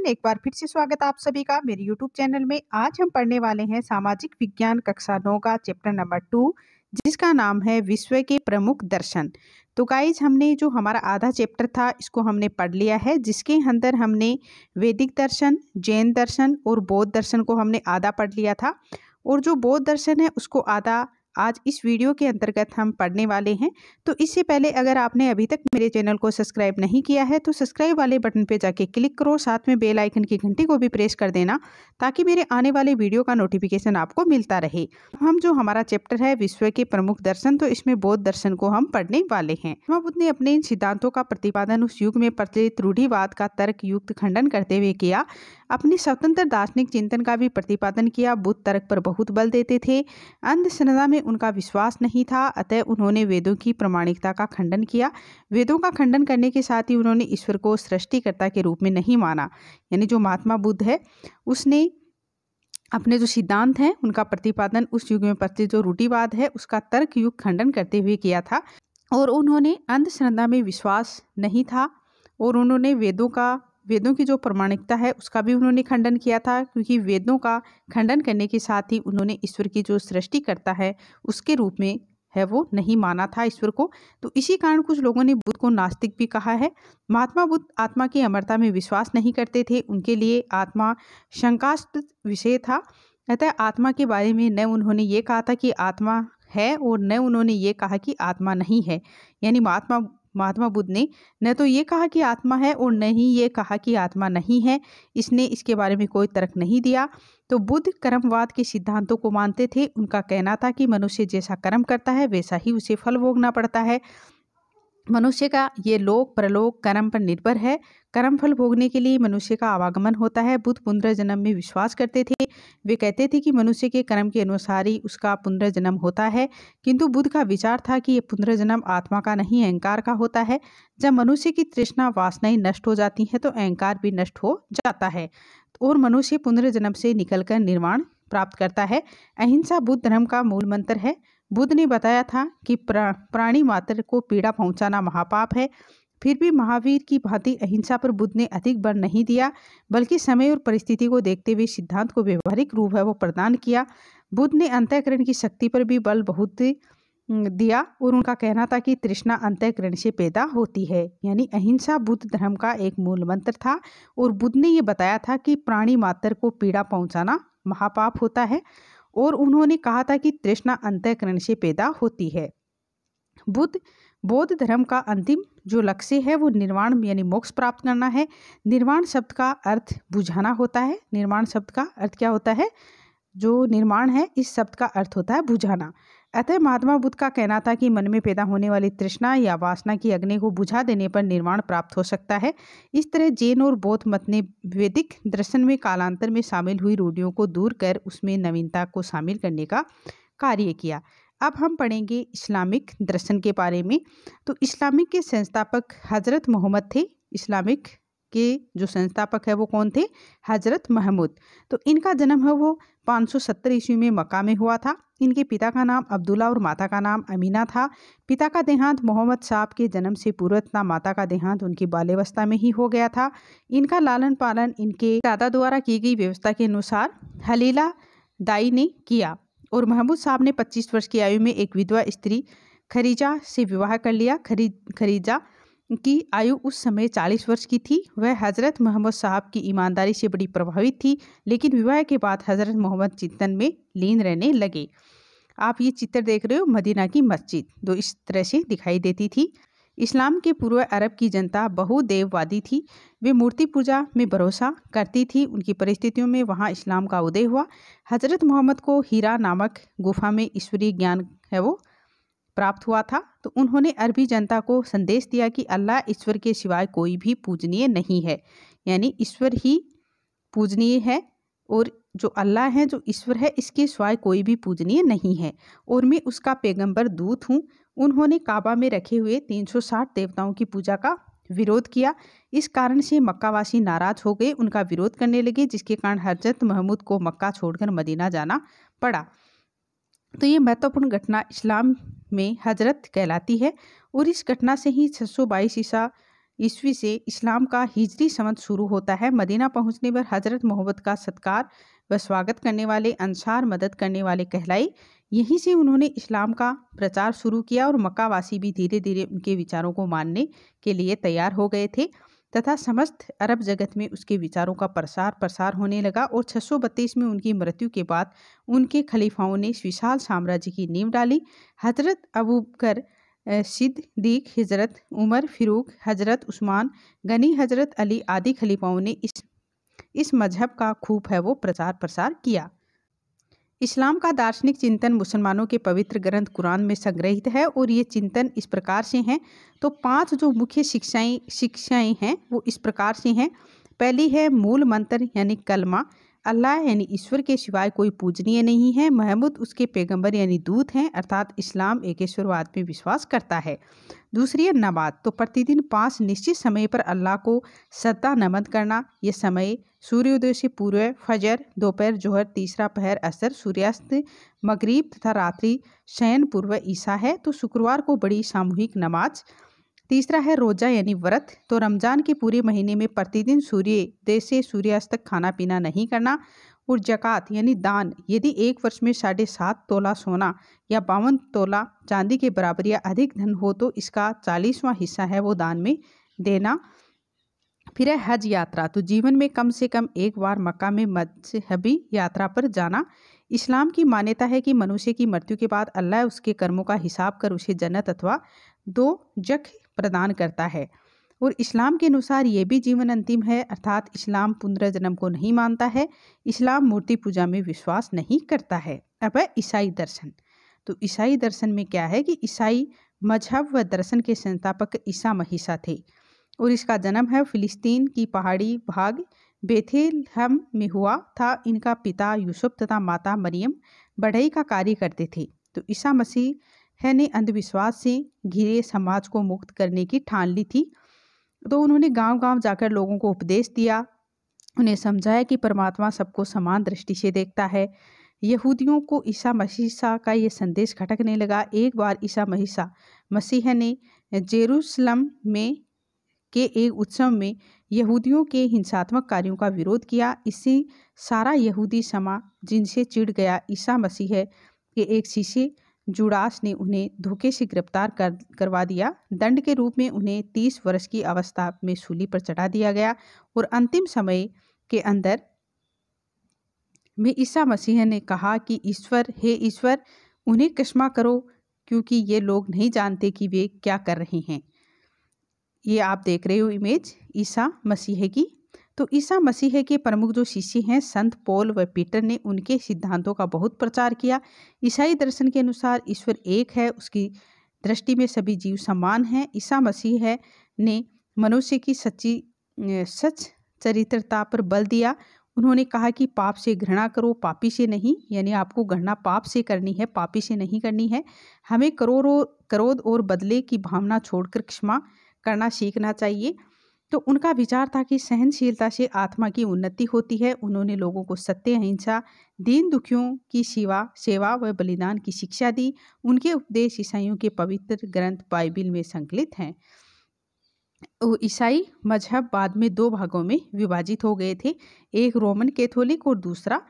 एक बार फिर से स्वागत है आप सभी का मेरे यूट्यूब चैनल में। आज हम पढ़ने वाले हैं सामाजिक विज्ञान कक्षा 9 का चैप्टर नंबर 2, जिसका नाम है विश्व के प्रमुख दर्शन। तो गाइज, हमने जो हमारा आधा चैप्टर था इसको हमने पढ़ लिया है, जिसके अंदर हमने वैदिक दर्शन, जैन दर्शन और बौद्ध दर्शन को हमने आधा पढ़ लिया था, और जो बौद्ध दर्शन है उसको आधा आज इस वीडियो के अंतर्गत हम पढ़ने वाले हैं। तो इससे पहले अगर आपने अभी तक मेरे चैनल को सब्सक्राइब नहीं किया है तो सब्सक्राइब वाले बटन पे जाके क्लिक करो, साथ में बेल आइकन की घंटी को भी प्रेस कर देना ताकि मेरे आने वाले वीडियो का नोटिफिकेशन आपको मिलता रहे। हम जो हमारा चैप्टर है विश्व के प्रमुख दर्शन, तो इसमें बौद्ध दर्शन को हम पढ़ने वाले हैं। महात्मा बुद्ध ने अपने इन सिद्धांतों का प्रतिपादन उस युग में प्रचलित रूढ़िवाद का तर्क युक्त खंडन करते हुए किया। अपने स्वतंत्र दार्शनिक चिंतन का भी प्रतिपादन किया। बुद्ध तर्क पर बहुत बल देते थे। अंधश्रद्धा में उनका विश्वास नहीं था, अतः उन्होंने वेदों की प्रामाणिकता का खंडन किया। वेदों का खंडन करने के साथ ही उन्होंने ईश्वर को सृष्टिकर्ता के रूप में नहीं माना। यानी जो महात्मा बुद्ध है उसने अपने जो सिद्धांत हैं उनका प्रतिपादन उस युग में प्रचलित जो रूढ़िवाद है उसका तर्क युक्त खंडन करते हुए किया था। और उन्होंने अंधश्रद्धा में विश्वास नहीं था, और उन्होंने वेदों की जो प्रामाणिकता है उसका भी उन्होंने खंडन किया था, क्योंकि वेदों का खंडन करने के साथ ही उन्होंने ईश्वर की जो सृष्टिकर्ता है उसके रूप में है वो नहीं माना था ईश्वर को। तो इसी कारण कुछ लोगों ने बुद्ध को नास्तिक भी कहा है। महात्मा बुद्ध आत्मा की अमरता में विश्वास नहीं करते थे। उनके लिए आत्मा शंकास्पद विषय था। अतः आत्मा के बारे में न उन्होंने ये कहा था कि आत्मा है और न उन्होंने ये कहा कि आत्मा नहीं है। यानी महात्मा बुद्ध ने न तो ये कहा कि आत्मा है और न ही ये कहा कि आत्मा नहीं है। इसने इसके बारे में कोई तर्क नहीं दिया। तो बुद्ध कर्मवाद के सिद्धांतों को मानते थे। उनका कहना था कि मनुष्य जैसा कर्म करता है वैसा ही उसे फल भोगना पड़ता है। मनुष्य का ये लोक परलोक कर्म पर निर्भर है। कर्म फल भोगने के लिए मनुष्य का आवागमन होता है। बुद्ध पुनर्जन्म में विश्वास करते थे। वे कहते थे कि मनुष्य के कर्म के अनुसार ही उसका पुनर्जन्म होता है, किंतु बुद्ध का विचार था कि ये पुनर्जन्म आत्मा का नहीं अहंकार का होता है। जब मनुष्य की तृष्णा वासनाएं नष्ट हो जाती हैं तो अहंकार भी नष्ट हो जाता है और मनुष्य पुनर्जन्म से निकलकर निर्वाण प्राप्त करता है। अहिंसा बुद्ध धर्म का मूल मंत्र है। बुद्ध ने बताया था कि प्राणी मात्र को पीड़ा पहुंचाना महापाप है। फिर भी महावीर की भांति अहिंसा पर बुद्ध ने अधिक बल नहीं दिया, बल्कि समय और परिस्थिति को देखते हुए सिद्धांत को व्यवहारिक रूप है वो प्रदान किया। बुद्ध ने अंतःकरण की शक्ति पर भी बल बहुत दिया, और उनका कहना था कि तृष्णा अंतःकरण से पैदा होती है। यानी अहिंसा बुद्ध धर्म का एक मूल मंत्र था, और बुद्ध ने ये बताया था कि प्राणी मात्र को पीड़ा पहुंचाना महापाप होता है, और उन्होंने कहा था कि तृष्णा अंतःकरण से पैदा होती है। बौद्ध धर्म का अंतिम जो लक्ष्य है वो निर्वाण यानी मोक्ष प्राप्त करना है। निर्वाण शब्द का अर्थ बुझाना होता है। निर्वाण शब्द का अर्थ क्या होता है? जो निर्माण है इस शब्द का अर्थ होता है बुझाना। अतः महात्मा बुद्ध का कहना था कि मन में पैदा होने वाली तृष्णा या वासना की अग्नि को बुझा देने पर निर्वाण प्राप्त हो सकता है। इस तरह जैन और बौद्ध मत ने वैदिक दर्शन में कालांतर में शामिल हुई रूढ़ियों को दूर कर उसमें नवीनता को शामिल करने का कार्य किया। अब हम पढ़ेंगे इस्लामिक दर्शन के बारे में। तो इस्लामिक के संस्थापक हजरत मोहम्मद थे। इस्लामिक के जो संस्थापक है वो कौन थे? हजरत महमूद। तो इनका जन्म है वो 570 ईस्वी में मक्का में हुआ था। इनके पिता का नाम अब्दुल्ला और माता का नाम अमीना था। पिता का देहांत मोहम्मद साहब के जन्म से पूर्व तथा माता का देहांत उनकी बाल्यावस्था में ही हो गया था। इनका लालन पालन इनके दादा द्वारा की गई व्यवस्था के अनुसार हलीला दाई ने किया, और महमूद साहब ने 25 वर्ष की आयु में एक विधवा स्त्री खरीजा से विवाह कर लिया। खरीजा की आयु उस समय 40 वर्ष की थी। वह हज़रत मोहम्मद साहब की ईमानदारी से बड़ी प्रभावित थी, लेकिन विवाह के बाद हज़रत मोहम्मद चिंतन में लीन रहने लगे। आप ये चित्र देख रहे हो मदीना की मस्जिद, जो इस तरह से दिखाई देती थी। इस्लाम के पूर्व अरब की जनता बहुदेववादी थी। वे मूर्ति पूजा में भरोसा करती थी। उनकी परिस्थितियों में वहाँ इस्लाम का उदय हुआ। हज़रत मोहम्मद को हीरा नामक गुफा में ईश्वरीय ज्ञान है वो प्राप्त हुआ था। तो उन्होंने अरबी जनता को संदेश दिया कि अल्लाह ईश्वर के सिवाय कोई भी पूजनीय नहीं है। यानी ईश्वर ही पूजनीय है, और जो अल्लाह है जो ईश्वर है इसके सिवाय कोई भी पूजनीय नहीं है, और मैं उसका पैगंबर दूत हूँ। उन्होंने काबा में रखे हुए 360 देवताओं की पूजा का विरोध किया। इस कारण से मक्कावासी नाराज हो गए, उनका विरोध करने लगे, जिसके कारण हजरत महमूद को मक्का छोड़कर मदीना जाना पड़ा। तो ये महत्वपूर्ण घटना इस्लाम में हजरत कहलाती है, और इस घटना से ही 622 ईसा ईस्वी से इस्लाम का हिजरी संवत शुरू होता है। मदीना पहुंचने पर हजरत मोहम्मद का सत्कार व स्वागत करने वाले अंसार मदद करने वाले कहलाई। यहीं से उन्होंने इस्लाम का प्रचार शुरू किया और मक्कावासी भी धीरे धीरे उनके विचारों को मानने के लिए तैयार हो गए थे तथा समस्त अरब जगत में उसके विचारों का प्रसार होने लगा। और 632 में उनकी मृत्यु के बाद उनके खलीफाओं ने विशाल साम्राज्य की नींव डाली। हजरत अबू बकर सिद्दीक, हजरत उमर फिरूक, हजरत उस्मान गनी, हजरत अली आदि खलीफाओं ने इस मजहब का खूब है वो प्रसार किया। इस्लाम का दार्शनिक चिंतन मुसलमानों के पवित्र ग्रंथ कुरान में संग्रहित है और ये चिंतन इस प्रकार से हैं। तो 5 जो मुख्य शिक्षाएं हैं वो इस प्रकार से हैं। पहली है मूल मंत्र यानी कलमा, अल्लाह यानी ईश्वर के सिवाय कोई पूजनीय नहीं है, महमूद उसके पैगंबर यानी दूत हैं, अर्थात इस्लाम एकेश्वरवाद में विश्वास करता है। दूसरी है नमाज, तो प्रतिदिन 5 निश्चित समय पर अल्लाह को श्रद्धा नमन करना। ये समय सूर्योदय से पूर्व, फजर, दोपहर, जोहर, तीसरा पहर, असर, सूर्यास्त, मगरिब तथा रात्रि शयन पूर्व ईसा है। तो शुक्रवार को बड़ी सामूहिक नमाज। तीसरा है रोजा यानी व्रत, तो रमजान के पूरे महीने में प्रतिदिन सूर्योदय से सूर्यास्त तक खाना पीना नहीं करना। और जक़ात यानी दान, यदि एक वर्ष में 7.5 तोला सोना या 52 तोला चांदी के बराबर या अधिक धन हो तो इसका 40वां हिस्सा है वो दान में देना। फिर है हज यात्रा, तो जीवन में कम से कम एक बार मक्का में मजहबी यात्रा पर जाना। इस्लाम की मान्यता है कि मनुष्य की मृत्यु के बाद अल्लाह उसके कर्मों का हिसाब कर उसे जन्नत अथवा दोज़ख प्रदान करता है। और इस्लाम के अनुसार ये भी जीवन अंतिम है, अर्थात इस्लाम पुनर्जन्म को नहीं मानता है। इस्लाम मूर्ति पूजा में विश्वास नहीं करता है। अब है ईसाई दर्शन, तो ईसाई दर्शन में क्या है कि ईसाई मजहब व दर्शन के संस्थापक ईसा मसीह थे और इसका जन्म है फिलिस्तीन की पहाड़ी भाग बेथलेहम में हुआ था। इनका पिता यूसुफ तथा माता मरियम बढ़ई का कार्य करते थे। तो ईसा मसीह ने अंधविश्वास से घिरे समाज को मुक्त करने की ठान ली थी। तो उन्होंने गांव-गांव जाकर लोगों को उपदेश दिया, उन्हें समझाया कि परमात्मा सबको समान दृष्टि से देखता है। यहूदियों को ईसा मसीह का ये संदेश खटकने लगा। एक बार ईसा मसीह ने जेरूसलम में के एक उत्सव में यहूदियों के हिंसात्मक कार्यों का विरोध किया। इससे सारा यहूदी समाज जिनसे चिढ़ गया। ईसा मसीह के एक शिष्य जुडास ने उन्हें धोखे से गिरफ्तार करवा दिया। दंड के रूप में उन्हें 30 वर्ष की अवस्था में सूली पर चढ़ा दिया गया। और अंतिम समय के अंदर में ईसा मसीह ने कहा कि हे ईश्वर, उन्हें क्षमा करो क्योंकि ये लोग नहीं जानते कि वे क्या कर रहे हैं। ये आप देख रहे हो इमेज ईसा मसीह की। तो ईसा मसीह के प्रमुख जो शिष्य हैं संत पौल व पीटर ने उनके सिद्धांतों का बहुत प्रचार किया। ईसाई दर्शन के अनुसार ईश्वर एक है, उसकी दृष्टि में सभी जीव समान हैं। ईसा मसीह ने मनुष्य की सच चरित्रता पर बल दिया। उन्होंने कहा कि पाप से घृणा करो, पापी से नहीं, यानी आपको घृणा पाप से करनी है, पापी से नहीं करनी है। हमें क्रोध और बदले की भावना छोड़कर क्षमा करना सीखना चाहिए। तो उनका विचार था कि सहनशीलता से आत्मा की उन्नति होती है। उन्होंने लोगों को सत्य, अहिंसा, दीन दुखियों की सेवा व बलिदान की शिक्षा दी। उनके उपदेश ईसाइयों के पवित्र ग्रंथ बाइबिल में संकलित हैं। ईसाई मजहब बाद में 2 भागों में विभाजित हो गए थे, एक रोमन कैथोलिक और दूसरा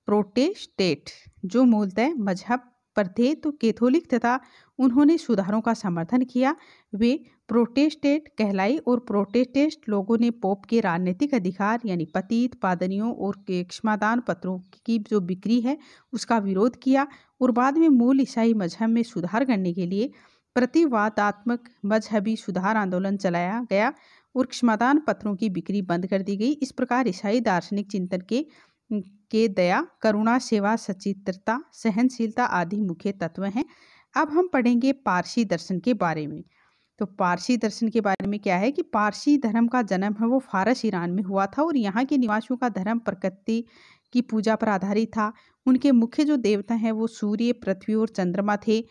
प्रोटेस्टेंट, जो मूलतः मजहब पर थे तो कैथोलिक तथा उन्होंने सुधारों का समर्थन किया वे प्रोटेस्टेंट कहलाई। और प्रोटेस्टेंट लोगों ने पोप के राजनीतिक अधिकार यानी पतित पादरियों और क्षमादान पत्रों की जो बिक्री है उसका विरोध किया। और बाद में मूल ईसाई मजहब में सुधार करने के लिए प्रतिवादात्मक मजहबी सुधार आंदोलन चलाया गया और क्षमादान पत्रों की बिक्री बंद कर दी गई। इस प्रकार ईसाई दार्शनिक चिंतन के दया, करुणा, सेवा, सचित्रता, सहनशीलता आदि मुख्य तत्व हैं। अब हम पढ़ेंगे पारसी दर्शन के बारे में। तो पारसी दर्शन के बारे में क्या है कि पारसी धर्म का जन्म है वो फारस ईरान में हुआ था और यहाँ के निवासियों का धर्म प्रकृति की पूजा पर आधारित था। उनके मुख्य जो देवता हैं वो सूर्य, पृथ्वी और चंद्रमा थे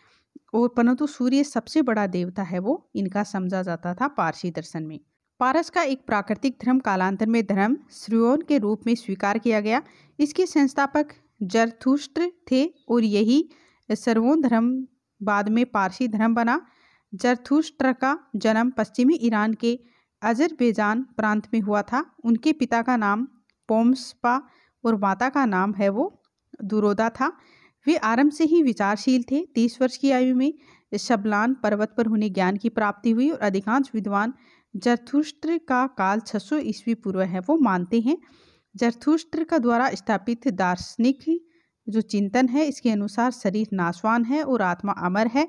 और परंतु सूर्य सबसे बड़ा देवता है वो इनका समझा जाता था पारसी दर्शन में। पारस का एक प्राकृतिक धर्म कालांतर में धर्म श्रयोन के रूप में स्वीकार किया गया। इसके संस्थापक जरथुष्ट्र थे और यही श्रयोन धर्म बाद में पारसी धर्म बना। जरथुष्ट्र का जन्म पश्चिमी ईरान के अजरबैजान प्रांत में हुआ था। उनके पिता का नाम पोम्सपा और माता का नाम है वो दुरोदा था। वे आरंभ से ही विचारशील थे। 30 वर्ष की आयु में शबलान पर्वत पर उन्हें ज्ञान की प्राप्ति हुई और अधिकांश विद्वान जरथुष्ट्र का काल 600 ईस्वी पूर्व है वो मानते हैं। जरथुष्ट्र का द्वारा स्थापित दार्शनिक जो चिंतन है, इसके अनुसार शरीर नाशवान है और आत्मा अमर है।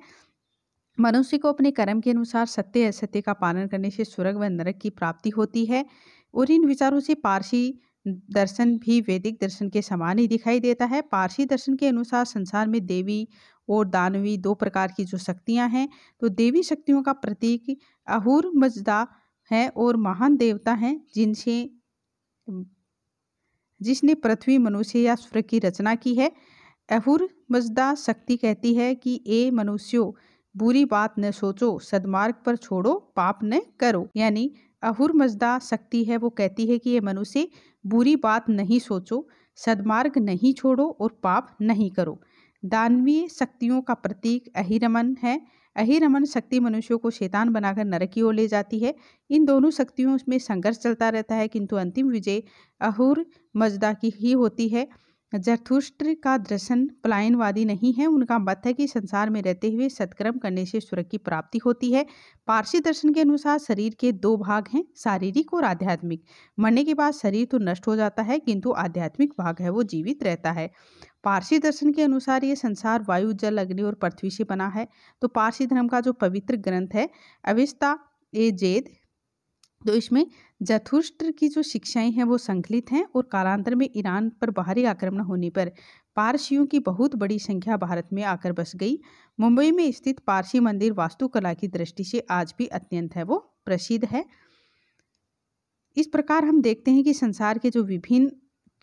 मनुष्य को अपने कर्म के अनुसार सत्य असत्य का पालन करने से स्वर्ग व नरक की प्राप्ति होती है। और इन विचारों से पारसी दर्शन भी वैदिक दर्शन के समान ही दिखाई देता है। पारसी दर्शन के अनुसार संसार में देवी और दानवी दो प्रकार की जो शक्तियां हैं, तो देवी शक्तियों का प्रतीक अहुर मजदा है और महान देवता हैं जिसने पृथ्वी, मनुष्य या स्वर्ग की रचना की है। अहुर मजदा शक्ति कहती है कि ए मनुष्यों, बुरी बात न सोचो, सदमार्ग पर छोड़ो, पाप न करो। यानी अहुर मजदा शक्ति है वो कहती है कि ये मनुष्य बुरी बात नहीं सोचो, सदमार्ग नहीं छोड़ो और पाप नहीं करो। दानवीय शक्तियों का प्रतीक अहिरमन है। अहिरमन शक्ति मनुष्यों को शैतान बनाकर नरक की ओर ले जाती है। इन दोनों शक्तियों में संघर्ष चलता रहता है, किंतु अंतिम विजय अहुर मजदा की ही होती है। जरथुष्ट्र का दर्शन पलायनवादी नहीं है। उनका मत है कि संसार में रहते हुए सत्कर्म करने से स्वर्ग की प्राप्ति होती है। पारसी दर्शन के अनुसार शरीर के दो भाग हैं, शारीरिक और आध्यात्मिक। मरने के बाद शरीर तो नष्ट हो जाता है, किंतु आध्यात्मिक भाग है वो जीवित रहता है। पारसी दर्शन के अनुसार ये संसार वायु, जल, अग्नि और पृथ्वी से बना है। तो पारसी धर्म का जो पवित्र ग्रंथ है अवेस्ता ए जेद, तो इसमें जरथुष्ट्र की जो शिक्षाएं हैं वो संकलित हैं। और कालांतर में ईरान पर बाहरी आक्रमण होने पर पारसियों की बहुत बड़ी संख्या भारत में आकर बस गई। मुंबई में स्थित पारसी मंदिर वास्तुकला की दृष्टि से आज भी अत्यंत है वो प्रसिद्ध है। इस प्रकार हम देखते हैं कि संसार के जो विभिन्न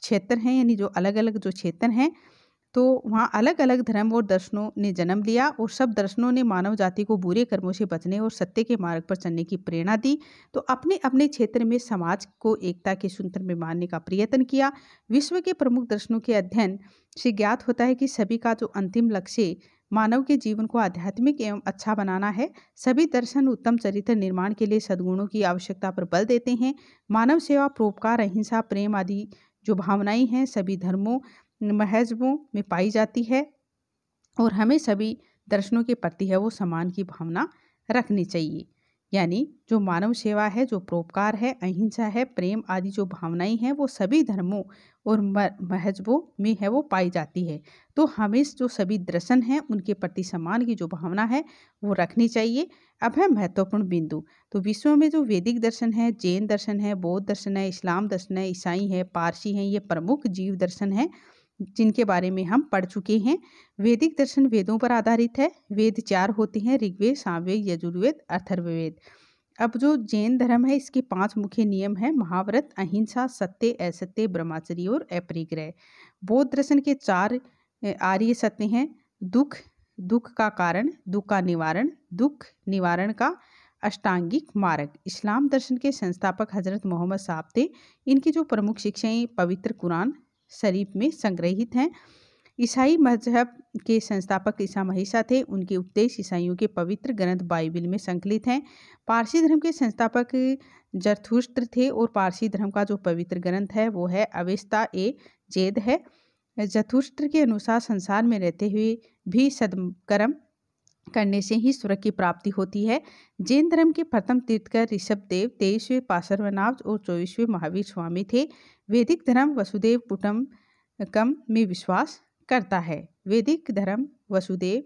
क्षेत्र हैं, यानी जो अलग अलग जो क्षेत्र हैं, तो वहाँ अलग अलग धर्म और दर्शनों ने जन्म लिया और सब दर्शनों ने मानव जाति को बुरे कर्मों से बचने और सत्य के मार्ग पर चलने की प्रेरणा दी। तो अपने अपने क्षेत्र में समाज को एकता के सूत्र में मानने का प्रयत्न किया। विश्व के प्रमुख दर्शनों के अध्ययन से ज्ञात होता है कि सभी का जो अंतिम लक्ष्य मानव के जीवन को आध्यात्मिक एवं अच्छा बनाना है। सभी दर्शन उत्तम चरित्र निर्माण के लिए सद्गुणों की आवश्यकता पर बल देते हैं। मानव सेवा, परोपकार, अहिंसा, प्रेम आदि जो भावनाएं हैं सभी धर्मों महजबों में पाई जाती है और हमें सभी दर्शनों के प्रति है वो सम्मान की भावना रखनी चाहिए। यानी जो मानव सेवा है, जो परोपकार है, अहिंसा है, प्रेम आदि जो भावनाएं हैं वो सभी धर्मों और महजबों में है वो पाई जाती है। तो हमें जो सभी दर्शन हैं उनके प्रति सम्मान की जो भावना है वो रखनी चाहिए। अब है महत्वपूर्ण बिंदु। तो विश्व में जो वैदिक दर्शन है, जैन दर्शन है, बौद्ध दर्शन है, इस्लाम दर्शन है, ईसाई है, पारसी हैं, ये प्रमुख जीव दर्शन है जिनके बारे में हम पढ़ चुके हैं। वैदिक दर्शन वेदों पर आधारित है। वेद 4 होते हैं, ऋग्वेद, सामवेद, यजुर्वेद, अथर्ववेद। अब जो जैन धर्म है इसके 5 मुख्य नियम है, महाव्रत, अहिंसा, सत्य, असत्य, ब्रह्मचर्य और अपरिग्रह। बौद्ध दर्शन के 4 आर्य सत्य हैं, दुख, दुख का कारण, दुख का निवारण, दुख निवारण का अष्टांगिक मार्ग। इस्लाम दर्शन के संस्थापक हजरत मोहम्मद साहब थे। इनकी जो प्रमुख शिक्षाएं पवित्र कुरान शरीफ में संग्रहित हैं। ईसाई मजहब के संस्थापक ईसा मसीह थे। उनके उपदेश ईसाइयों के पवित्र ग्रंथ बाइबिल में संकलित हैं। पारसी धर्म के संस्थापक जरथुष्ट्र थे और पारसी धर्म का जो पवित्र ग्रंथ है वो है अवेस्ता ए जेद है। जरथुष्ट्र के अनुसार संसार में रहते हुए भी सद्कर्म करने से ही स्वर्ग की प्राप्ति होती है। जैन धर्म के प्रथम तीर्थकर ऋषभदेव 23वें पार्श्वनाथ और 24वें महावीर स्वामी थे। वैदिक धर्म वसुदेव कुटुम्बकम में विश्वास करता है। वैदिक धर्म वसुदेव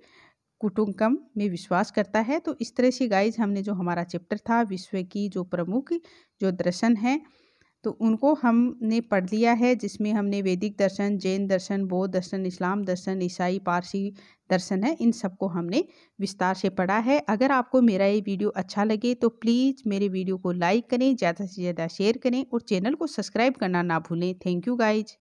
कुटुम्बकम में विश्वास करता है। तो इस तरह से गाइज हमने जो हमारा चैप्टर था विश्व की जो प्रमुख जो दर्शन हैं तो उनको हमने पढ़ लिया है, जिसमें हमने वैदिक दर्शन, जैन दर्शन, बौद्ध दर्शन, इस्लाम दर्शन, ईसाई पारसी दर्शन है, इन सबको हमने विस्तार से पढ़ा है। अगर आपको मेरा ये वीडियो अच्छा लगे तो प्लीज़ मेरे वीडियो को लाइक करें, ज़्यादा से ज़्यादा शेयर करें और चैनल को सब्सक्राइब करना ना भूलें। Thank you guys.